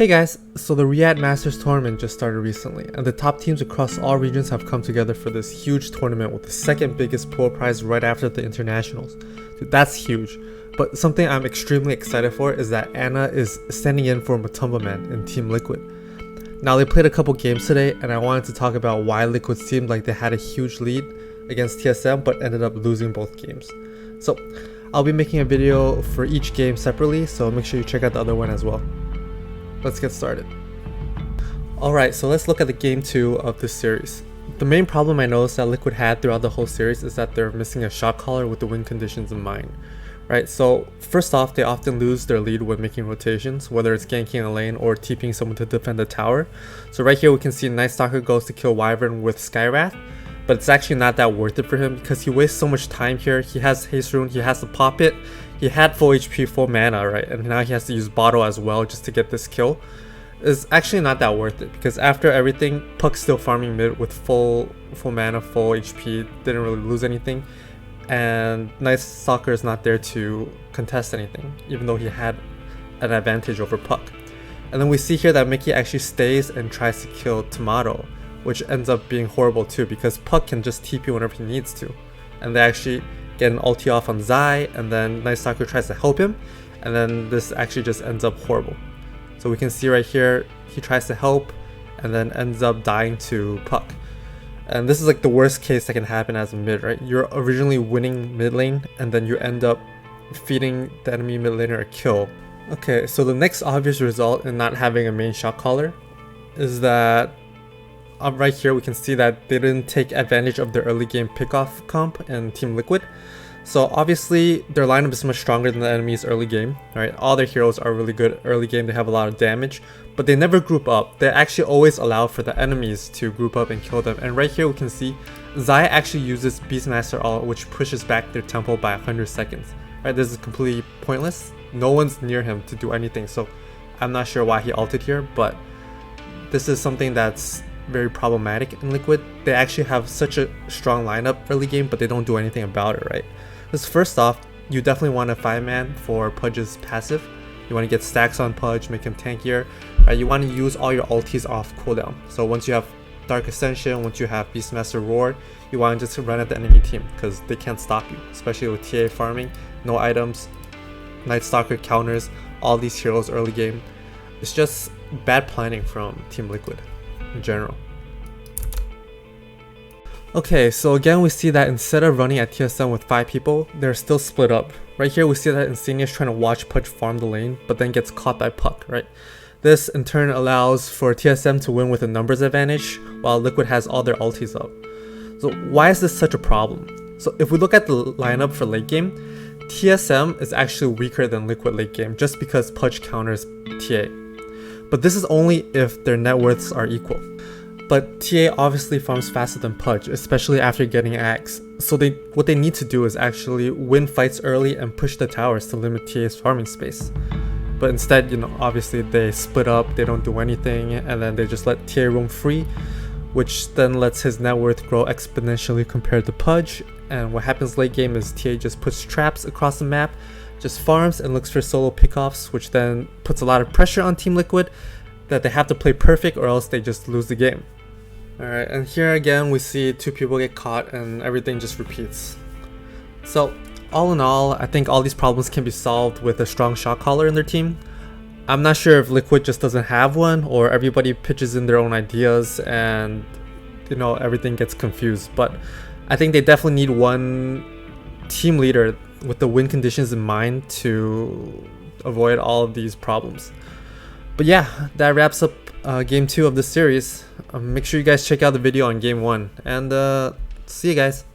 Hey guys, so the Riyadh Masters tournament just started recently, and the top teams across all regions have come together for this huge tournament with the second biggest pool prize right after the internationals. Dude, that's huge. But something I'm extremely excited for is that Anna is standing in for Matumba Man in Team Liquid. Now they played a couple games today, and I wanted to talk about why Liquid seemed like they had a huge lead against TSM but ended up losing both games. So I'll be making a video for each game separately, so make sure you check out the other one as well. Let's get started. Alright, so let's look at the game 2 of this series. The main problem I noticed that Liquid had throughout the whole series is that they're missing a shot caller with the win conditions in mind. Right, so first off, they often lose their lead when making rotations, whether it's ganking a lane or TPing someone to defend the tower. So right here we can see Night Stalker goes to kill Wyvern with Skywrath, but it's actually not that worth it for him because he wastes so much time here. He has Haste Rune, he has to pop it, he had full HP, full mana, right, and now he has to use Bottle as well just to get this kill. It's actually not that worth it because after everything, Puck's still farming mid with full mana, full HP, didn't really lose anything. And Night Stalker is not there to contest anything, even though he had an advantage over Puck. And then we see here that Mickey actually stays and tries to kill Tomato, which ends up being horrible too because Puck can just TP whenever he needs to. And they actually get an ulti off on Zai, and then Night Stalker tries to help him, and then this actually just ends up horrible. So we can see right here, he tries to help, and then ends up dying to Puck. And this is like the worst case that can happen as a mid, right? You're originally winning mid lane, and then you end up feeding the enemy mid laner a kill. Okay, so the next obvious result in not having a main shot caller is that right here we can see that they didn't take advantage of their early game pickoff comp in Team Liquid. So obviously their lineup is much stronger than the enemy's early game, right? All their heroes are really good early game, they have a lot of damage, but they never group up. They actually always allow for the enemies to group up and kill them. And right here we can see Zai actually uses Beastmaster ult, which pushes back their tempo by 100 seconds. Right, this is completely pointless. No one's near him to do anything, so I'm not sure why he ulted here, but this is something that's very problematic in Liquid. They actually have such a strong lineup early game, but they don't do anything about it, right? Because first off, you definitely want a 5-man for Pudge's passive. You want to get stacks on Pudge, make him tankier, right? You want to use all your ultis off cooldown. So once you have Dark Ascension, once you have Beastmaster Roar, you want to just run at the enemy team because they can't stop you, especially with TA farming, no items, Night Stalker counters, all these heroes early game. It's just bad planning from Team Liquid in general. Okay, so again we see that instead of running at TSM with 5 people, they're still split up. Right here we see that Insignia is trying to watch Pudge farm the lane, but then gets caught by Puck, right? This in turn allows for TSM to win with a numbers advantage, while Liquid has all their ultis up. So why is this such a problem? So if we look at the lineup for late game, TSM is actually weaker than Liquid late game just because Pudge counters TA. But this is only if their net worths are equal. But TA obviously farms faster than Pudge, especially after getting Axe. So what they need to do is actually win fights early and push the towers to limit TA's farming space. But instead, obviously they split up, they don't do anything, and then they just let TA roam free, which then lets his net worth grow exponentially compared to Pudge. And what happens late game is TA just puts traps across the map, just farms and looks for solo pickoffs, which then puts a lot of pressure on Team Liquid that they have to play perfect or else they just lose the game. Alright, and here again we see 2 people get caught and everything just repeats. So all in all, I think all these problems can be solved with a strong shot caller in their team. I'm not sure if Liquid just doesn't have one or everybody pitches in their own ideas and everything gets confused, but I think they definitely need one team leader with the win conditions in mind to avoid all of these problems. But yeah, that wraps up game 2 of this series. Make sure you guys check out the video on game 1, and see you guys.